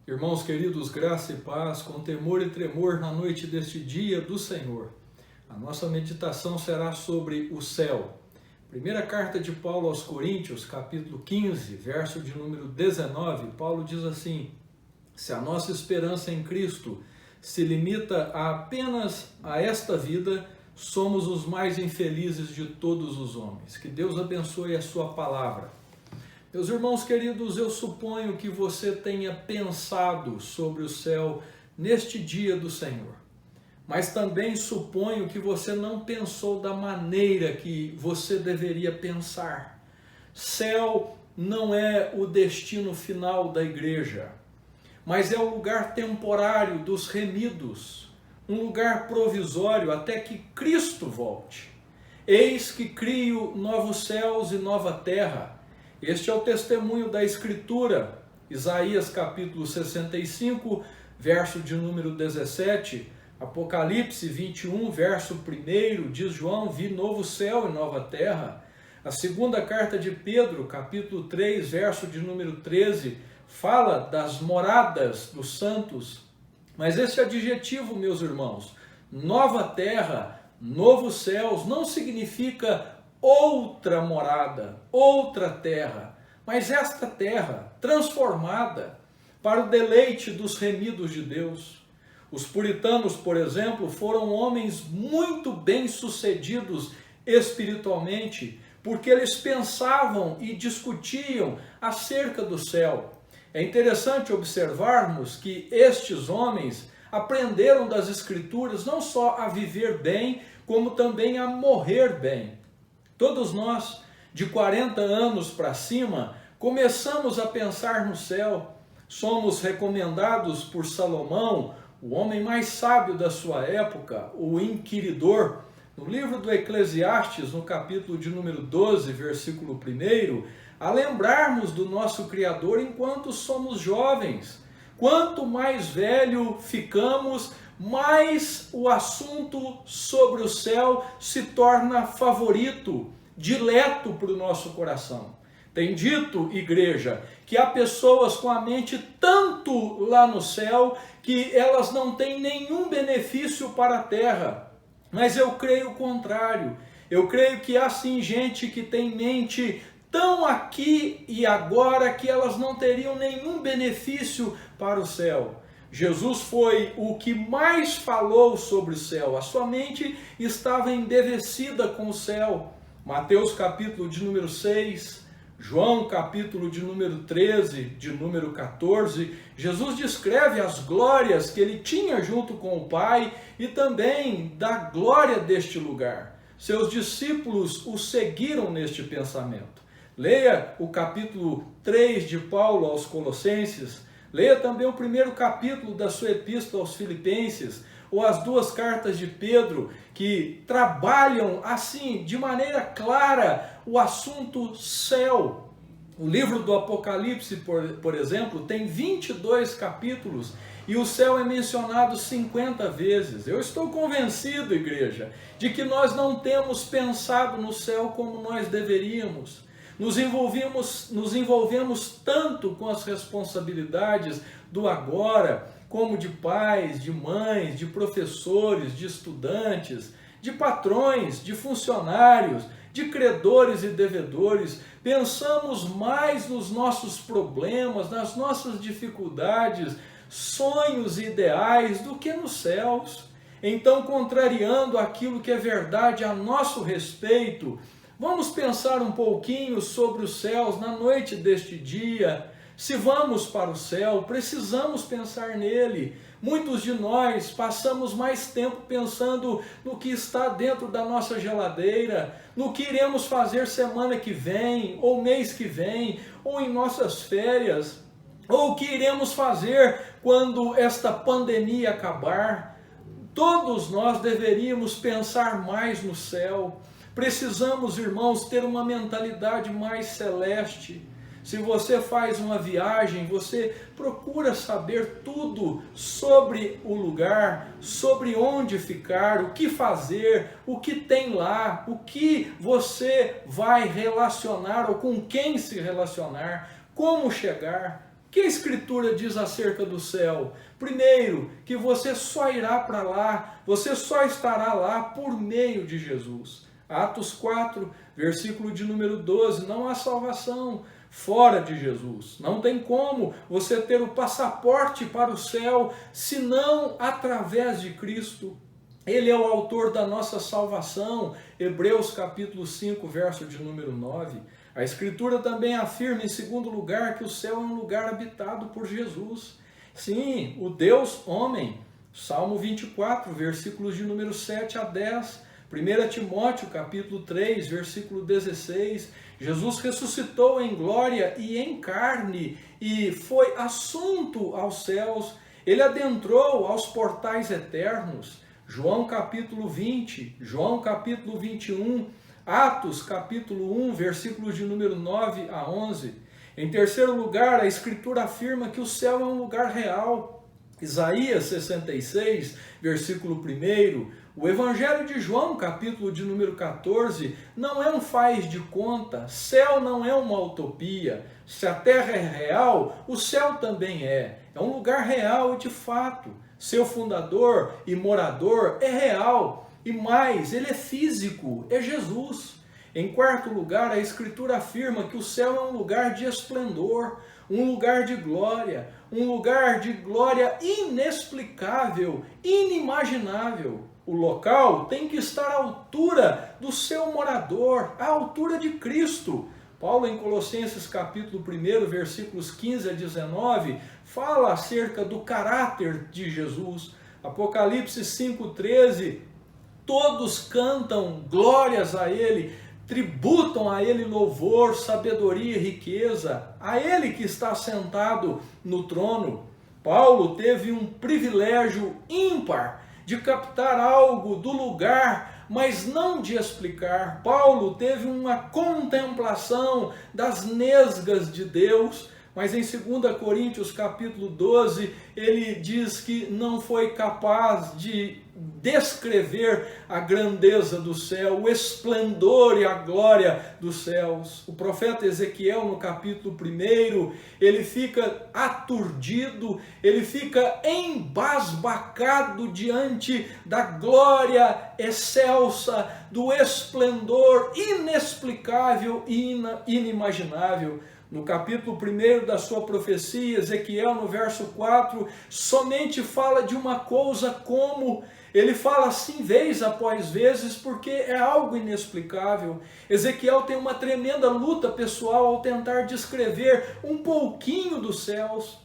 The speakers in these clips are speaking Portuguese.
Irmãos queridos, graça e paz, com temor e tremor na noite deste dia do Senhor. A nossa meditação será sobre o céu. Primeira carta de Paulo aos Coríntios, capítulo 15, verso de número 19, Paulo diz assim: se a nossa esperança em Cristo se limita apenas a esta vida, somos os mais infelizes de todos os homens. Que Deus abençoe a sua palavra. Meus irmãos queridos, eu suponho que você tenha pensado sobre o céu neste dia do Senhor, mas também suponho que você não pensou da maneira que você deveria pensar. Céu não é o destino final da igreja, mas é o lugar temporário dos remidos, um lugar provisório até que Cristo volte. Eis que crio novos céus e nova terra. Este é o testemunho da Escritura, Isaías capítulo 65, verso de número 17, Apocalipse 21, verso 1, diz João, vi novo céu e nova terra. A segunda carta de Pedro, capítulo 3, verso de número 13, fala das moradas dos santos. Mas esse adjetivo, meus irmãos, nova terra, novos céus, não significa outra morada, outra terra, mas esta terra transformada para o deleite dos remidos de Deus. Os puritanos, por exemplo, foram homens muito bem-sucedidos espiritualmente, porque eles pensavam e discutiam acerca do céu. É interessante observarmos que estes homens aprenderam das Escrituras não só a viver bem, como também a morrer bem. Todos nós, de 40 anos para cima, começamos a pensar no céu. Somos recomendados por Salomão, o homem mais sábio da sua época, o inquiridor. No livro do Eclesiastes, no capítulo de número 12, versículo 1, a lembrarmos do nosso Criador enquanto somos jovens. Quanto mais velho ficamos, mais o assunto sobre o céu se torna favorito, dileto para o nosso coração. Tem dito, igreja, que há pessoas com a mente tanto lá no céu que elas não têm nenhum benefício para a terra. Mas eu creio o contrário. Eu creio que há sim gente que tem mente tão aqui e agora que elas não teriam nenhum benefício para o céu. Jesus foi o que mais falou sobre o céu. A sua mente estava embevecida com o céu. Mateus capítulo de número 6, João capítulo de número 13, de número 14, Jesus descreve as glórias que ele tinha junto com o Pai e também da glória deste lugar. Seus discípulos o seguiram neste pensamento. Leia o capítulo 3 de Paulo aos Colossenses, leia também o primeiro capítulo da sua epístola aos Filipenses, ou as duas cartas de Pedro, que trabalham assim, de maneira clara, o assunto céu. O livro do Apocalipse, por exemplo, tem 22 capítulos e o céu é mencionado 50 vezes. Eu estou convencido, igreja, de que nós não temos pensado no céu como nós deveríamos. Nos envolvemos tanto com as responsabilidades do agora, como de pais, de mães, de professores, de estudantes, de patrões, de funcionários, de credores e devedores. Pensamos mais nos nossos problemas, nas nossas dificuldades, sonhos e ideais do que nos céus. Então, contrariando aquilo que é verdade a nosso respeito, vamos pensar um pouquinho sobre os céus na noite deste dia. Se vamos para o céu, precisamos pensar nele. Muitos de nós passamos mais tempo pensando no que está dentro da nossa geladeira, no que iremos fazer semana que vem, ou mês que vem, ou em nossas férias, ou o que iremos fazer quando esta pandemia acabar. Todos nós deveríamos pensar mais no céu. Precisamos, irmãos, ter uma mentalidade mais celeste. Se você faz uma viagem, você procura saber tudo sobre o lugar, sobre onde ficar, o que fazer, o que tem lá, o que você vai relacionar ou com quem se relacionar, como chegar. O que a Escritura diz acerca do céu? Primeiro, que você só irá para lá, você só estará lá por meio de Jesus. Atos 4, versículo de número 12, não há salvação fora de Jesus. Não tem como você ter o passaporte para o céu, senão através de Cristo. Ele é o autor da nossa salvação. Hebreus capítulo 5, verso de número 9. A Escritura também afirma, em segundo lugar, que o céu é um lugar habitado por Jesus. Sim, o Deus homem. Salmo 24, versículos de número 7 a 10. 1 Timóteo capítulo 3, versículo 16. Jesus ressuscitou em glória e em carne e foi assunto aos céus. Ele adentrou aos portais eternos. João capítulo 20, João capítulo 21, Atos capítulo 1, versículos de número 9 a 11. Em terceiro lugar, a Escritura afirma que o céu é um lugar real. Isaías 66, versículo 1. O Evangelho de João, capítulo de número 14, não é um faz de conta. Céu não é uma utopia. Se a terra é real, o céu também é. É um lugar real e de fato. Seu fundador e morador é real. E mais, ele é físico, é Jesus. Em quarto lugar, a Escritura afirma que o céu é um lugar de esplendor, um lugar de glória inexplicável, inimaginável. O local tem que estar à altura do seu morador, à altura de Cristo. Paulo, em Colossenses capítulo 1, versículos 15 a 19, fala acerca do caráter de Jesus. Apocalipse 5,13, todos cantam glórias a Ele, tributam a Ele louvor, sabedoria e riqueza, a Ele que está sentado no trono. Paulo teve um privilégio ímpar de captar algo do lugar, mas não de explicar. Paulo teve uma contemplação das nesgas de Deus, mas em 2 Coríntios capítulo 12, ele diz que não foi capaz de descrever a grandeza do céu, o esplendor e a glória dos céus. O profeta Ezequiel, no capítulo 1, ele fica aturdido, ele fica embasbacado diante da glória excelsa, do esplendor inexplicável e inimaginável. No capítulo 1 da sua profecia, Ezequiel, no verso 4, somente fala de uma coisa como. Ele fala assim vez após vezes porque é algo inexplicável. Ezequiel tem uma tremenda luta pessoal ao tentar descrever um pouquinho dos céus.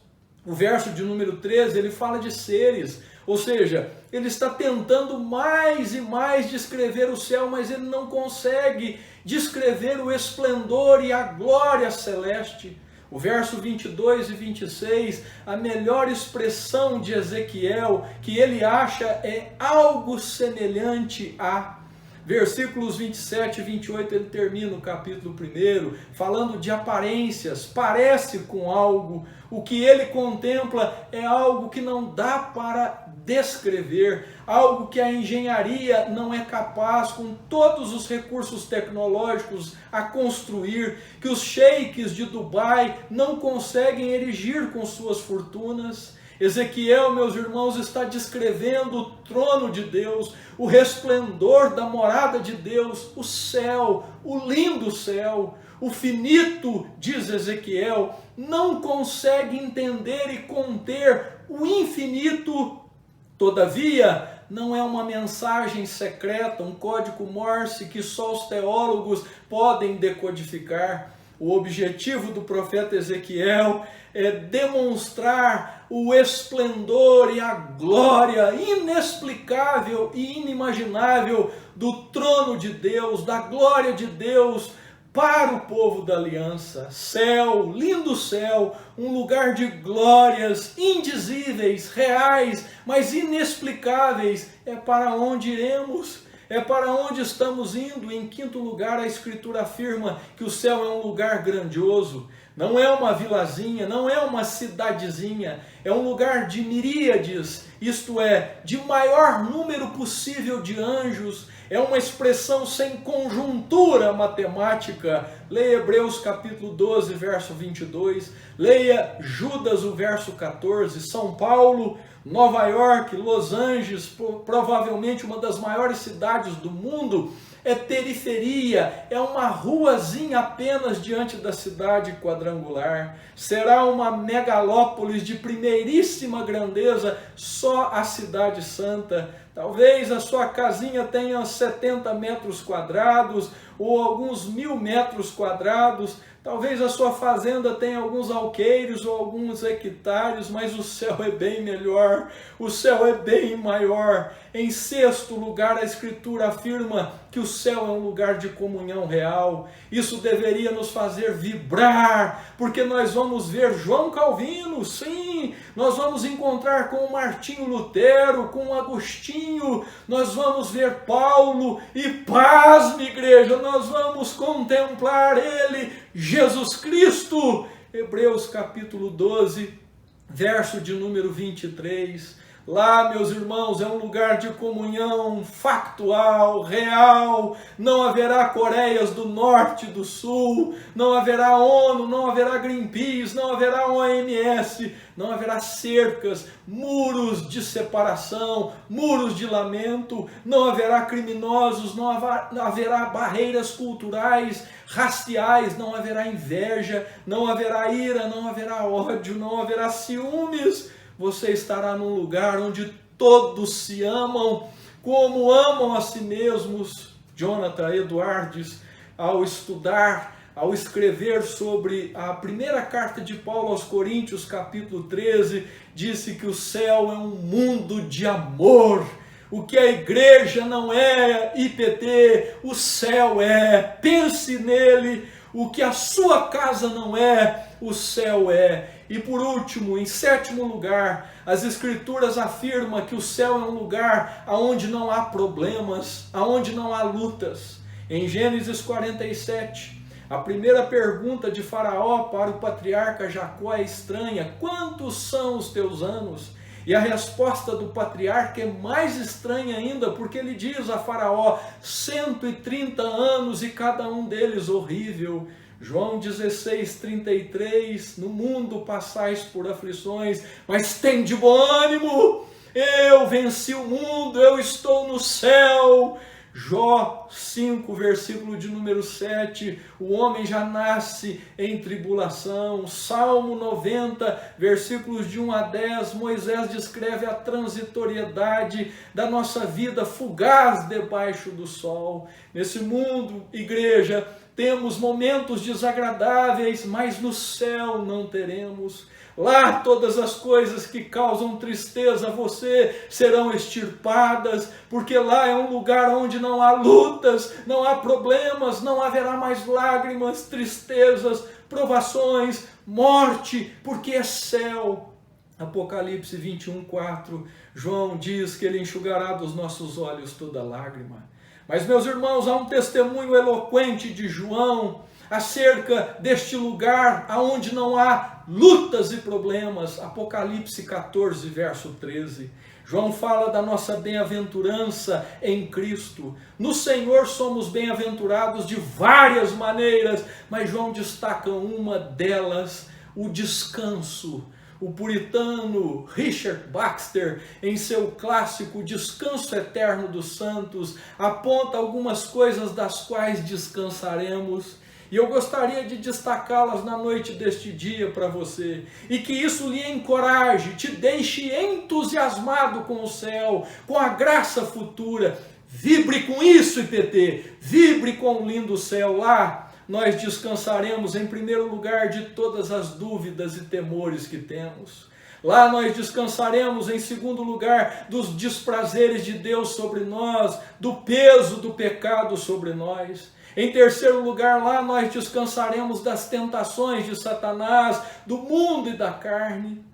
O verso de número 13, ele fala de seres, ou seja, ele está tentando mais e mais descrever o céu, mas ele não consegue descrever o esplendor e a glória celeste. O verso 22 e 26, a melhor expressão de Ezequiel que ele acha é algo semelhante a. Versículos 27 e 28, ele termina o capítulo 1, falando de aparências, parece com algo. O que ele contempla é algo que não dá para descrever, algo que a engenharia não é capaz, com todos os recursos tecnológicos, a construir, que os sheiks de Dubai não conseguem erigir com suas fortunas. Ezequiel, meus irmãos, está descrevendo o trono de Deus, o resplendor da morada de Deus, o céu, o lindo céu. O finito, diz Ezequiel, não consegue entender e conter o infinito. Todavia, não é uma mensagem secreta, um código Morse que só os teólogos podem decodificar. O objetivo do profeta Ezequiel é demonstrar o esplendor e a glória inexplicável e inimaginável do trono de Deus, da glória de Deus para o povo da aliança. Céu, lindo céu, um lugar de glórias indizíveis, reais, mas inexplicáveis. É para onde iremos. É para onde estamos indo. Em quinto lugar, a Escritura afirma que o céu é um lugar grandioso. Não é uma vilazinha, não é uma cidadezinha, é um lugar de miríades, isto é, de maior número possível de anjos. É uma expressão sem conjuntura matemática. leia Hebreus capítulo 12, verso 22, leia Judas, o verso 14, São Paulo, Nova York, Los Angeles, provavelmente uma das maiores cidades do mundo, é periferia, é uma ruazinha apenas diante da cidade quadrangular. Será uma megalópolis de primeiríssima grandeza, só a cidade santa. Talvez a sua casinha tenha 70 metros quadrados ou alguns 1000 metros quadrados. Talvez a sua fazenda tenha alguns alqueires ou alguns hectares, mas o céu é bem melhor, o céu é bem maior. Em sexto lugar, a Escritura afirma que o céu é um lugar de comunhão real. Isso deveria nos fazer vibrar, porque nós vamos ver João Calvino, sim, nós vamos encontrar com o Martinho Lutero, com o Agostinho, nós vamos ver Paulo e, pasme, igreja, nós vamos contemplar ele, Jesus Cristo. Hebreus capítulo 12, verso de número 23. Lá, meus irmãos, é um lugar de comunhão factual, real. Não haverá Coreias do Norte e do Sul, não haverá ONU, não haverá Greenpeace, não haverá OMS, não haverá cercas, muros de separação, muros de lamento, não haverá criminosos, não haverá barreiras culturais, raciais, não haverá inveja, não haverá ira, não haverá ódio, não haverá ciúmes. Você estará num lugar onde todos se amam como amam a si mesmos. Jonathan Edwards, ao estudar, ao escrever sobre a primeira carta de Paulo aos Coríntios, capítulo 13, disse que o céu é um mundo de amor. O que a igreja não é, IPT, o céu é. Pense nele. O que a sua casa não é, o céu é. E por último, em sétimo lugar, as Escrituras afirmam que o céu é um lugar onde não há problemas, onde não há lutas. Em Gênesis 47, a primeira pergunta de Faraó para o patriarca Jacó é estranha: quantos são os teus anos? E a resposta do patriarca é mais estranha ainda, porque ele diz a Faraó: 130 anos e cada um deles horrível. João 16:33, no mundo passais por aflições, mas tende bom ânimo, eu venci o mundo, eu estou no céu. Jó 5, versículo de número 7, o homem já nasce em tribulação. Salmo 90, versículos de 1 a 10, Moisés descreve a transitoriedade da nossa vida fugaz debaixo do sol. Nesse mundo, igreja, temos momentos desagradáveis, mas no céu não teremos. Lá todas as coisas que causam tristeza a você serão extirpadas, porque lá é um lugar onde não há lutas, não há problemas, não haverá mais lágrimas, tristezas, provações, morte, porque é céu. Apocalipse 21:4, João diz que ele enxugará dos nossos olhos toda lágrima. Mas, meus irmãos, há um testemunho eloquente de João acerca deste lugar onde não há lutas e problemas. Apocalipse 14, verso 13. João fala da nossa bem-aventurança em Cristo. No Senhor somos bem-aventurados de várias maneiras, mas João destaca uma delas, o descanso. O puritano Richard Baxter, em seu clássico Descanso Eterno dos Santos, aponta algumas coisas das quais descansaremos. E eu gostaria de destacá-las na noite deste dia para você. E que isso lhe encoraje, te deixe entusiasmado com o céu, com a graça futura. Vibre com isso, IPT. Vibre com o lindo céu lá. Nós descansaremos em primeiro lugar de todas as dúvidas e temores que temos. Lá nós descansaremos em segundo lugar dos desprazeres de Deus sobre nós, do peso do pecado sobre nós. Em terceiro lugar, lá nós descansaremos das tentações de Satanás, do mundo e da carne.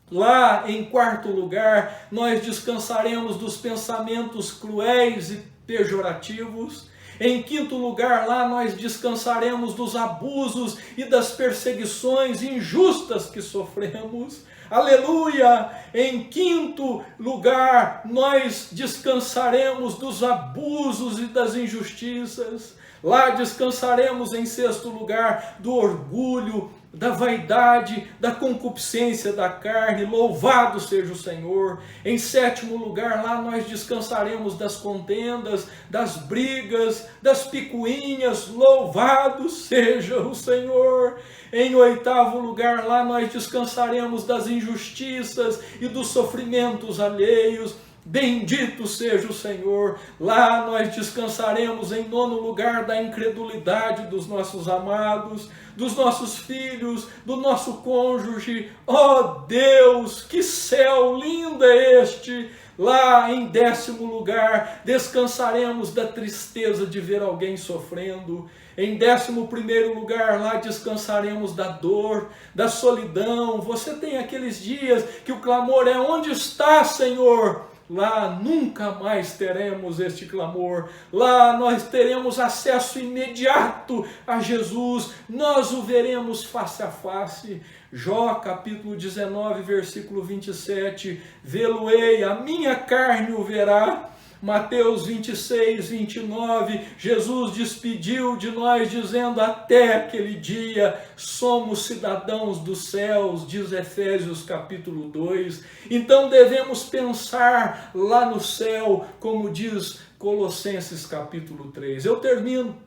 Lá, em quarto lugar, nós descansaremos dos pensamentos cruéis e pejorativos. Em quinto lugar, lá nós descansaremos dos abusos e das perseguições injustas que sofremos. Aleluia! Em quinto lugar, nós descansaremos dos abusos e das injustiças. Lá descansaremos, em sexto lugar, do orgulho, da vaidade, da concupiscência da carne. Louvado seja o Senhor. Em sétimo lugar, lá nós descansaremos das contendas, das brigas, das picuinhas. Louvado seja o Senhor. Em oitavo lugar, lá nós descansaremos das injustiças e dos sofrimentos alheios. Bendito seja o Senhor. Lá nós descansaremos, em nono lugar, da incredulidade dos nossos amados, dos nossos filhos, do nosso cônjuge. Oh Deus, que céu lindo é este! Lá em décimo lugar, descansaremos da tristeza de ver alguém sofrendo. Em 11º lugar, lá descansaremos da dor, da solidão. Você tem aqueles dias que o clamor é: onde está, Senhor? Lá nunca mais teremos este clamor. Lá nós teremos acesso imediato a Jesus. Nós o veremos face a face. Jó capítulo 19, versículo 27. Vê-lo-ei, a minha carne o verá. Mateus 26, 29, Jesus despediu de nós dizendo: até aquele dia somos cidadãos dos céus, diz Efésios capítulo 2. Então devemos pensar lá no céu, como diz Colossenses capítulo 3. Eu termino: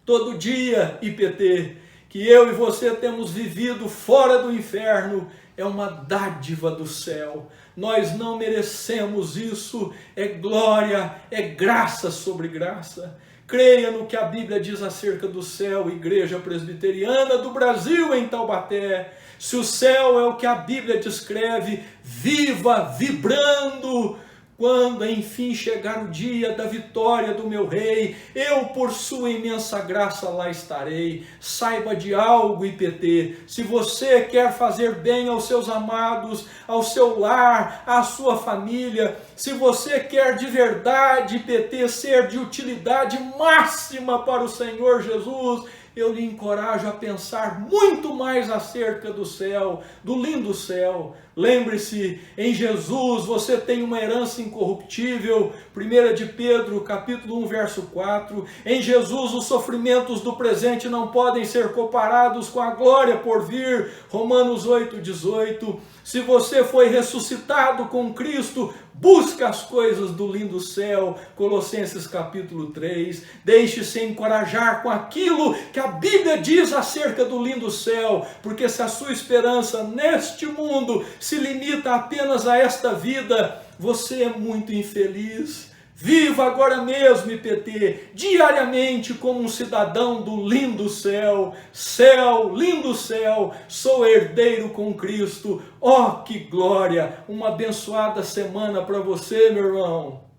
todo dia, IPT, que eu e você temos vivido fora do inferno, é uma dádiva do céu. Nós não merecemos isso, é glória, é graça sobre graça. Creia no que a Bíblia diz acerca do céu, Igreja Presbiteriana do Brasil em Taubaté. Se o céu é o que a Bíblia descreve, viva vibrando. Quando enfim chegar o dia da vitória do meu rei, eu por sua imensa graça lá estarei. Saiba de algo, IPT, se você quer fazer bem aos seus amados, ao seu lar, à sua família, se você quer de verdade, IPT, ser de utilidade máxima para o Senhor Jesus, eu lhe encorajo a pensar muito mais acerca do céu, do lindo céu. Lembre-se, em Jesus você tem uma herança incorruptível, 1 de Pedro, capítulo 1, verso 4. Em Jesus os sofrimentos do presente não podem ser comparados com a glória por vir, Romanos 8, 18. Se você foi ressuscitado com Cristo, busca as coisas do lindo céu, Colossenses capítulo 3. Deixe-se encorajar com aquilo que a Bíblia diz acerca do lindo céu, porque se a sua esperança neste mundo se limita apenas a esta vida, você é muito infeliz. Viva agora mesmo, IPT, diariamente como um cidadão do lindo céu. Céu, lindo céu, sou herdeiro com Cristo. Oh, que glória! Uma abençoada semana para você, meu irmão.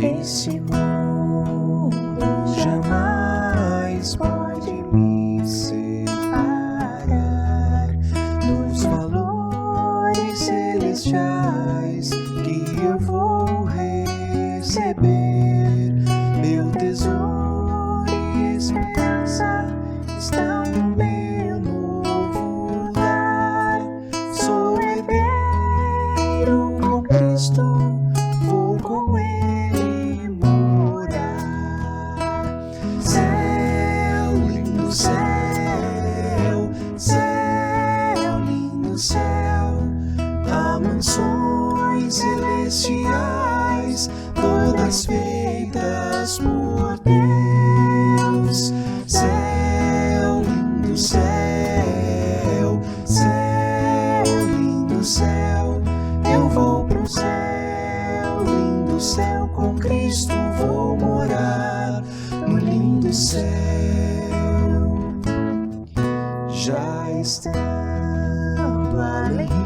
Esse mundo jamais pode me separar dos valores celestiais que eu vou receber. Meu tesouro e esperança estão no meu novo lar. Sou herdeiro com Cristo, vou com Ele. Mansões celestiais, todas feitas por Deus. Céu, lindo céu, céu, lindo céu. Eu vou pro céu, lindo céu, com Cristo vou morar no lindo céu. Já estando além,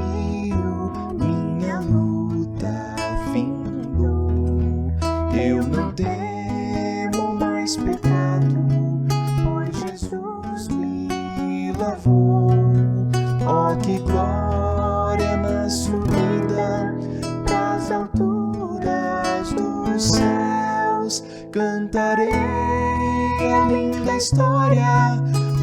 eu não temo mais pecado, pois Jesus me lavou. Oh, que glória! subida das alturas dos céus. Cantarei a linda história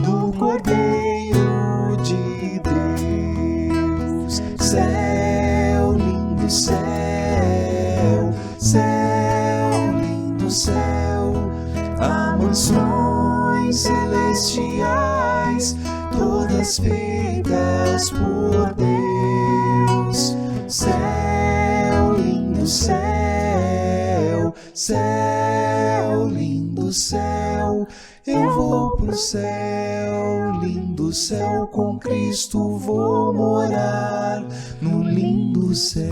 do Cordeiro de Deus. Céu, lindo céu, céu, lindo céu, há mansões celestiais, todas feitas por Deus. Céu, lindo céu, céu, lindo céu, eu vou pro céu, lindo céu, com Cristo vou morar no lindo céu.